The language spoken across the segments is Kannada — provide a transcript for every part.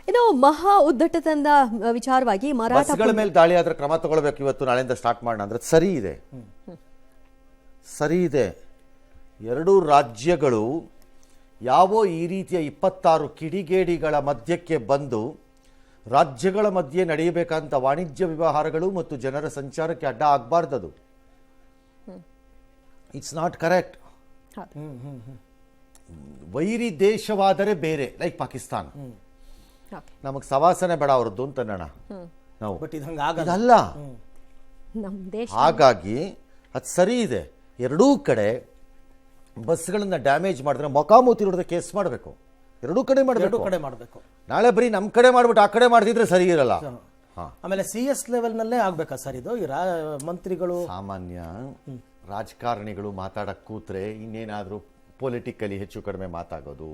ಇನ್ನು ಮಹಾ ಉದ್ದಟತನದ ವಿಚಾರವಾಗಿ ಬಸ್ಗಳ ಮೇಲೆ ದಾಳಿ ಆದ್ರೆ ಕ್ರಮ ತಗೊಳ್ಬೇಕು ಇವತ್ತು ನಾಳೆಯಿಂದ ಸ್ಟಾರ್ಟ್ ಮಾಡೋಣ ಅಂದ್ರೆ ಸರಿ ಇದೆ. ಎರಡೂ ರಾಜ್ಯಗಳು ಯಾವೋ ಈ ರೀತಿಯ 26 ಕಿಡಿಗೇಡಿಗಳ ಮಧ್ಯಕ್ಕೆ ಬಂದು ರಾಜ್ಯಗಳ ಮಧ್ಯೆ ನಡೆಯಬೇಕಂತ ವಾಣಿಜ್ಯ ವ್ಯವಹಾರಗಳು ಮತ್ತು ಜನರ ಸಂಚಾರಕ್ಕೆ ಅಡ್ಡ ಆಗಬಾರ್ದದು. It's not correct. ವೈರಿ ದೇಶವಾದರೆ ಬೇರೆ, ಲೈಕ್ ಪಾಕಿಸ್ತಾನ, ನಮಗೆ ಸವಾಸನೆ ಬೇಡ ಅವರದ್ದು ಅಂತ ನಾವು ಇದಲ್ಲ. ಹಾಗಾಗಿ ಅದು ಸರಿ ಇದೆ. ಎರಡೂ ಕಡೆ ಬಸ್ಗಳನ್ನ ಡ್ಯಾಮೇಜ್ ಮಾಡಿದ್ರೆ ಮೊಕಾಮೂತಿ ನೋಡಿದ್ರೆ ಕೇಸ್ ಮಾಡಬೇಕು. ಎರಡೂ ಕಡೆ ಮಾಡಬೇಕು. ನಾಳೆ ಬರೀ ನಮ್ಮ ಕಡೆ ಮಾಡ್ಬಿಟ್ಟು ಆ ಕಡೆ ಮಾಡ್ತಿದ್ರೆ ಸರಿ ಇರಲ್ಲ. ಆಮೇಲೆ CS ಲೆವೆಲ್ ನಲ್ಲೇ ಆಗ್ಬೇಕಾ ಸರ್ ಇದು? ಮಂತ್ರಿಗಳು, ಸಾಮಾನ್ಯ ರಾಜಕಾರಣಿಗಳು ಮಾತಾಡಕ್ ಕೂತ್ರೆ ಇನ್ನೇನಾದ್ರೂ ಪೊಲಿಟಿಕಲಿ ಹೆಚ್ಚು ಕಡಿಮೆ ಮಾತಾಗೋದು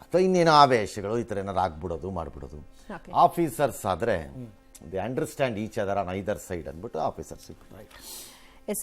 ಅಥವಾ ಇನ್ನೇನೋ ಆವೇಶಗಳು ಈ ಥರ ಏನಾರು ಆಗ್ಬಿಡೋದು ಮಾಡ್ಬಿಡೋದು. ಆಫೀಸರ್ಸ್ ಆದರೆ they understand each other on either side ಅಂದ್ಬಿಟ್ಟು ಆಫೀಸರ್ಸ್.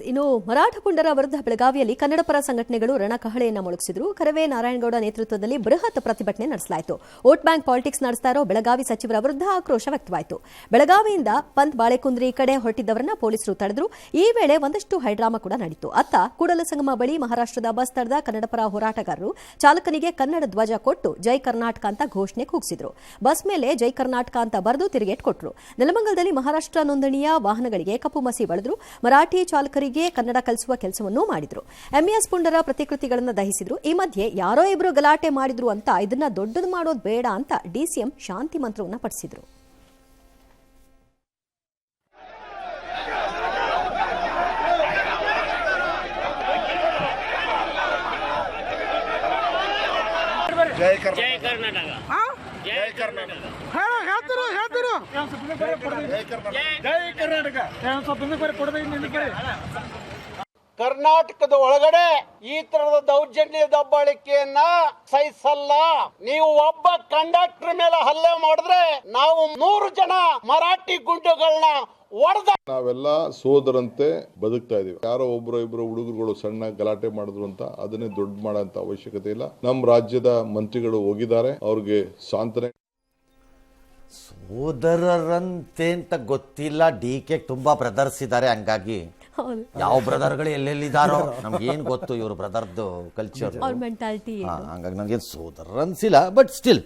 ಇನ್ನು ಮರಾಠ ಪುಂಡರ ವಿರುದ್ಧ ಬೆಳಗಾವಿಯಲ್ಲಿ ಕನ್ನಡ ಪರ ಸಂಘಟನೆಗಳು ರಣಕಹಳೆಯನ್ನು ಮೊಳಗಿಸಿದ್ರು. ಕರವೇ ನಾರಾಯಣಗೌಡ ನೇತೃತ್ವದಲ್ಲಿ ಬೃಹತ್ ಪ್ರತಿಭಟನೆ ನಡೆಸಲಾಯಿತು. ವೋಟ್ ಬ್ಯಾಂಕ್ ಪಾಲಿಟಿಕ್ಸ್ ನಡೆಸ್ತಾ ಇರೋ ಬೆಳಗಾವಿ ಸಚಿವರ ವಿರುದ್ಧ ಆಕ್ರೋಶ ವ್ಯಕ್ತವಾಯಿತು. ಬೆಳಗಾವಿಯಿಂದ ಪಂತ್ ಬಾಳೆಕುಂದ್ರಿ ಕಡೆ ಹೊರಟಿದ್ದವರನ್ನ ಪೊಲೀಸರು ತಡೆದ್ರು. ಈ ವೇಳೆ ಒಂದಷ್ಟು ಹೈಡ್ರಾಮಾ ಕೂಡ ನಡೆಯಿತು. ಅತ್ತ ಕೂಡಲಸಂಗಮ ಬಳಿ ಮಹಾರಾಷ್ಟ್ರದ ಬಸ್ ತಡೆದ ಕನ್ನಡ ಪರ ಹೋರಾಟಗಾರರು ಚಾಲಕನಿಗೆ ಕನ್ನಡ ಧ್ವಜ ಕೊಟ್ಟು ಜೈ ಕರ್ನಾಟಕ ಅಂತ ಘೋಷಣೆ ಕೂಗಿಸಿದ್ರು. ಬಸ್ ಮೇಲೆ ಜೈ ಕರ್ನಾಟಕ ಅಂತ ಬರೆದು ತಿರುಗೇಟ್ ಕೊಟ್ಟರು. ನೆಲಮಂಗಲದಲ್ಲಿ ಮಹಾರಾಷ್ಟ್ರ ನೋಂದಣಿಯ ವಾಹನಗಳಿಗೆ ಕಪ್ಪು ಮಸಿ ಬಳಿದ್ರು. ಮರಾಠಿ ಚಾಲಕರಿಗೆ ಕನ್ನಡ ಕಲಿಸುವ ಕೆಲಸವನ್ನೂ ಮಾಡಿದ್ರು. MES ಪುಂಡರ ಪ್ರತಿಕೃತಿಗಳನ್ನು ದಹಿಸಿದ್ರು. ಈ ಮಧ್ಯೆ ಯಾರೋ ಇಬ್ರು ಗಲಾಟೆ ಮಾಡಿದ್ರು ಅಂತ ಇದನ್ನ ದೊಡ್ಡದು ಮಾಡೋದು ಬೇಡ ಅಂತ DCM ಶಾಂತಿ ಮಂತ್ರವನ್ನ ಪಡಿಸಿದ್ರು. ಜೈ ಕರ್ನಾಟಕ. ಕರ್ನಾಟಕದ ಒಳಗಡೆ ಈ ತರದ ದೌರ್ಜನ್ಯ ದಬ್ಬಾಳಿಕೆಯನ್ನ ಸಹಿಸಲ್ಲ. ನೀವು ಒಬ್ಬ ಕಂಡಕ್ಟರ್ ಮೇಲೆ ಹಲ್ಲೆ ಮಾಡಿದ್ರೆ ನಾವು 100 ಜನ ಮರಾಠಿ ಗುಂಡುಗಳನ್ನ ನಾವೆಲ್ಲ ಸೋದರಂತೆ ಬದುಕ್ತಾ ಇದೀವಿ. ಯಾರೋ ಒಬ್ರು ಇಬ್ರು ಹುಡುಗರುಗಳು ಸಣ್ಣ ಗಲಾಟೆ ಮಾಡಿದ್ರು ಅಂತ ಅದನ್ನೇ ದೊಡ್ಡ ಮಾಡೋ ಅವಶ್ಯಕತೆ ಇಲ್ಲ. ನಮ್ಮ ರಾಜ್ಯದ ಮಂತ್ರಿಗಳು ಹೋಗಿದ್ದಾರೆ, ಅವ್ರಿಗೆ ಸಾಂತ್ವನ. ಸೋದರರಂತೆ ಅಂತ ಗೊತ್ತಿಲ್ಲ. DK ತುಂಬಾ ಬ್ರದರ್ಸ್ ಇದ್ದಾರೆ, ಹಂಗಾಗಿ ಯಾವ ಬ್ರದರ್ಗಳು ಎಲ್ಲೆಲ್ಲಿದ್ದಾರೋ ನಮ್ಗೇನು ಗೊತ್ತು ಇವ್ರ ಬ್ರದರ್ದು ಕಲ್ಚರ್. ಹಂಗಾಗಿ ನಮ್ಗೇನು ಸೋದರ ಅನ್ಸಿಲ್ಲ. ಬಟ್ ಸ್ಟಿಲ್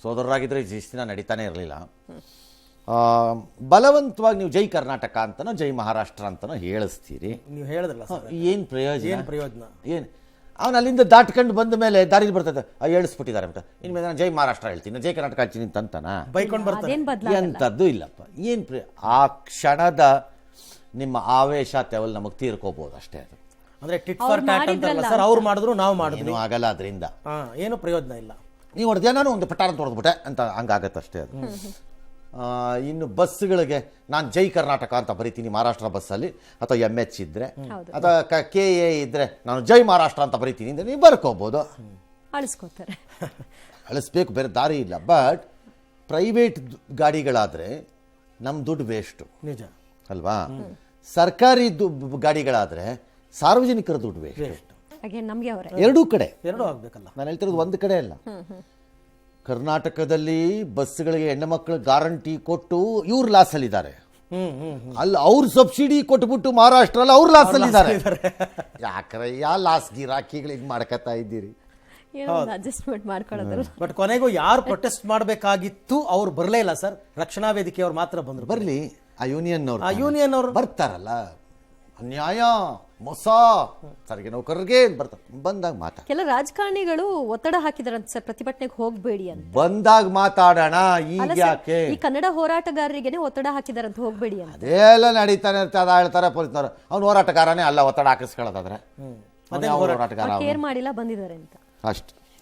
ಸೋದರರಾಗಿದ್ರೆ ಇಷ್ಟು ದಿನ ನಡೀತಾನೆ ಇರಲಿಲ್ಲ. ಬಲವಂತವಾಗಿ ನೀವು ಜೈ ಕರ್ನಾಟಕ ಅಂತನೋ ಜೈ ಮಹಾರಾಷ್ಟ್ರ ಅಂತನೋ ಹೇಳಿಸ್ತೀರಿ. ನೀವು ಹೇಳಿದ್ರಲ್ಲ, ಏನು ಪ್ರಯೋಜನ? ಏನು ಅವನು ಅಲ್ಲಿಂದ ದಾಟ್ಕೊಂಡು ಬಂದ ಮೇಲೆ ದಾರಿಲಿ ಬರ್ತದೆ ಹೇಳಿಸ್ಬಿಟ್ಟಿದ್ದಾರೆ ಅಂತ ಇನ್ಮೇಲೆ ನಾನು ಜೈ ಮಹಾರಾಷ್ಟ್ರ ಹೇಳ್ತೀನಿ, ಜೈ ಕರ್ನಾಟಕ ಹೇಳ್ತೀನಿ ಅಂತಂತಾನ ಬೈಕೊಂಡು ಬರ್ತಾರೆ. ಎಂಥದ್ದು ಇಲ್ಲಪ್ಪ. ಏನು ಆ ಕ್ಷಣದ ನಿಮ್ಮ ಆವೇಶ ತೆವಲ್ ನಮಗೆ ತೀರ್ಕೋಬಹುದು ಅಷ್ಟೇ. ಅದು ಅಂದ್ರೆ ಟಿಟ್ ಫಾರ್ ಟ್ಯಾಟ್ ಅಂತಲ್ಲ ಸರ್, ಅವ್ರು ಮಾಡಿದ್ರು ನಾವು ಮಾಡಿದ್ರು ಆಗಲ್ಲ. ಅದರಿಂದ ಏನು ಪ್ರಯೋಜನ ಇಲ್ಲ. ನೀವು ಹೊಡೆದ ನಾನು ಒಂದು ಪಟಾರ ತೊಡೆದ್ಬಿಟ್ಟೆ ಅಂತ ಹಂಗಾಗತ್ತೆ ಅಷ್ಟೇ. ಅದು ಇನ್ನು ಬಸ್ಗಳಿಗೆ ನಾನು ಜೈ ಕರ್ನಾಟಕ ಅಂತ ಬರಿತೀನಿ ಮಹಾರಾಷ್ಟ್ರ ಬಸ್ಸಲ್ಲಿ, ಅಥವಾ MH ಇದ್ರೆ ಅಥವಾ KA ಇದ್ರೆ ನಾನು ಜೈ ಮಹಾರಾಷ್ಟ್ರ ಅಂತ ಬರಿತೀನಿ ಅಂದ್ರೆ ನೀವು ಬರ್ಕೋಬಹುದು, ಅಳಿಸ್ಕೋತಾರೆ. ಅಳಿಸ್ಬೇಕು, ಬೇರೆ ದಾರಿ ಇಲ್ಲ. ಬಟ್ ಪ್ರೈವೇಟ್ ಗಾಡಿಗಳಾದ್ರೆ ನಮ್ಮ ದುಡ್ಡು ವೇಸ್ಟು, ನಿಜ ಅಲ್ವಾ? ಸರ್ಕಾರಿ ಗಾಡಿಗಳಾದ್ರೆ ಸಾರ್ವಜನಿಕರ ದುಡ್ಡು ವೇಸ್ಟ್. ಎರಡೂ ಕಡೆ ಎರಡೂ ಆಗ್ಬೇಕಲ್ಲ. ನಾನು ಹೇಳ್ತಿರೋದು ಒಂದು ಕಡೆ ಅಲ್ಲ. ಕರ್ನಾಟಕದಲ್ಲಿ ಬಸ್ಗಳಿಗೆ ಹೆಣ್ಣು ಮಕ್ಕಳು ಗ್ಯಾರಂಟಿ ಕೊಟ್ಟು ಇವ್ರು ಲಾಸ್ ಅಲ್ಲಿದ್ದಾರೆ, ಅಲ್ಲಿ ಅವ್ರು ಸಬ್ಸಿಡಿ ಕೊಟ್ಬಿಟ್ಟು ಮಹಾರಾಷ್ಟ್ರಲ್ಲಿ ಅವ್ರು ಲಾಸ್ ಅಲ್ಲಿದ್ದಾರೆ. ಯಾಕ್ರಯ್ಯ ಲಾಸ್ ಗಿರಾಕಿಗಳಿಗೆ ಮಾಡ್ಕೊತಾ ಇದ್ದೀರಿ? ಅಡ್ಜಸ್ಟ್ಮೆಂಟ್ ಮಾಡ್ಕೊಳ್ಳೋದು. ಬಟ್ ಕೊನೆಗೂ ಯಾರು ಪ್ರೊಟೆಸ್ಟ್ ಮಾಡಬೇಕಾಗಿತ್ತು ಅವ್ರು ಬರಲೇ ಇಲ್ಲ ಸರ್. ರಕ್ಷಣಾ ವೇದಿಕೆಯವ್ರು ಮಾತ್ರ ಬಂದ್ರು. ಬರ್ಲಿ, ಆ ಯೂನಿಯನ್ ಅವರು ಬರ್ತಾರಲ್ಲ. ಅನ್ಯಾಯ, ಮೋಸ, ಸಾರಿಗೆ ನೌಕರರಿಗೆ ಬಂದಾಗ ಮಾತಾಡ. ಕೆಲ ರಾಜಕಾರಣಿಗಳು ಒತ್ತಡ ಹಾಕಿದಾರಂತ ಸರ್ ಪ್ರತಿಭಟನೆಗೆ ಹೋಗ್ಬೇಡಿ ಅಂತ. ಬಂದಾಗ ಮಾತಾಡೋಣ. ಈಗ ಯಾಕೆ ಈ ಕನ್ನಡ ಹೋರಾಟಗಾರರಿಗೆನೆ ಒತ್ತಡ ಹಾಕಿದಾರಂತ ಹೋಗ್ಬೇಡಿ ಅಂತ. ಅದೆಲ್ಲ ನಡೀತಾನೆ ಇರ್ತದೆ. ಅದ ಹೇಳ್ತಾರೆ ಪೊಲೀಸ್ನವರು, ಅವ್ನು ಹೋರಾಟಗಾರನೇ ಅಲ್ಲ, ಒತ್ತಡ ಹಾಕಿಸ್ಕೊಳ್ಳೋದಾದ್ರೆ ಕೇರ್ ಮಾಡಿಲ್ಲ ಬಂದಿದ್ದಾರೆ ಅಂತ ಅಷ್ಟು.